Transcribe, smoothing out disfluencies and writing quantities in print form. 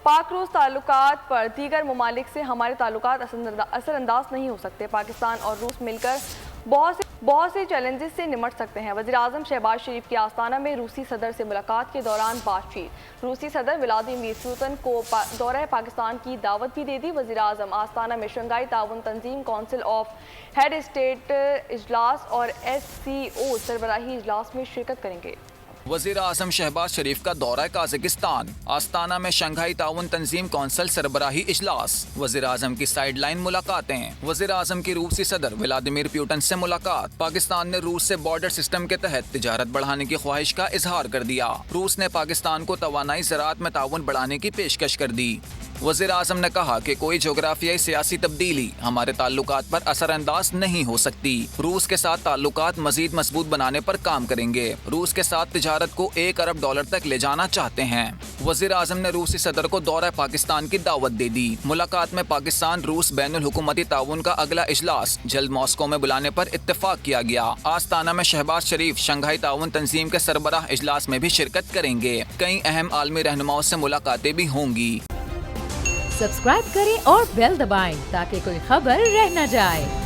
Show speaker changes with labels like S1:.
S1: पाक रूस ताल्लुकात पर दीगर ममालिक से हमारे ताल्लुकात असरअंदाज नहीं हो सकते। पाकिस्तान और रूस मिलकर बहुत से चैलेंजेस से निमट सकते हैं। वज़ीर-ए-आज़म शहबाज शरीफ की आस्ताना में रूसी सदर से मुलाकात के दौरान बातचीत। रूसी सदर व्लादिमीर पुतिन को दौरा पाकिस्तान की दावत भी दे दी। वज़ीर-ए-आज़म आस्ताना में शंघाई ताउन तंजीम काउंसिल ऑफ हेड स्टेट इजलास और SCO सरबराही इजलास में शिरकत करेंगे।
S2: वज़ीर आज़म शहबाज शरीफ का दौरा काज़ाकिस्तान, आस्ताना में शंघाई ताउन तंजीम कौंसिल सरबराही इजलास, वज़ीर आज़म की साइड लाइन मुलाकातें, वज़ीर आज़म की रूसी सदर व्लादिमीर पुतिन से मुलाकात। पाकिस्तान ने रूस से बॉर्डर सिस्टम के तहत तिजारत बढ़ाने की ख्वाहिश का इजहार कर दिया। रूस ने पाकिस्तान को तवानाई ज़राअत में ताउन बढ़ाने की पेशकश कर दी। वज़ीर आज़म ने कहा कि कोई जोग्राफियाई सियासी तब्दीली हमारे ताल्लुकात पर असरअंदाज नहीं हो सकती। रूस के साथ ताल्लुकात मजीद मजबूत बनाने पर काम करेंगे। रूस के साथ तिजारत को $1 अरब तक ले जाना चाहते हैं। वज़ीर आज़म ने रूसी सदर को दौरा पाकिस्तान की दावत दे दी। मुलाकात में पाकिस्तान रूस बैनुल हुकूमती ताउन का अगला इजलास जल्द मॉस्को में बुलाने पर इत्तेफाक किया गया। आस्ताना में शहबाज शरीफ शंघाई ताउन तंजीम के सरबराह इजलास में भी शिरकत करेंगे। कई अहम आलमी रहनुमाओं से मुलाकातें भी होंगी।
S3: सब्सक्राइब करें और बेल दबाएं ताकि कोई खबर रह न जाए।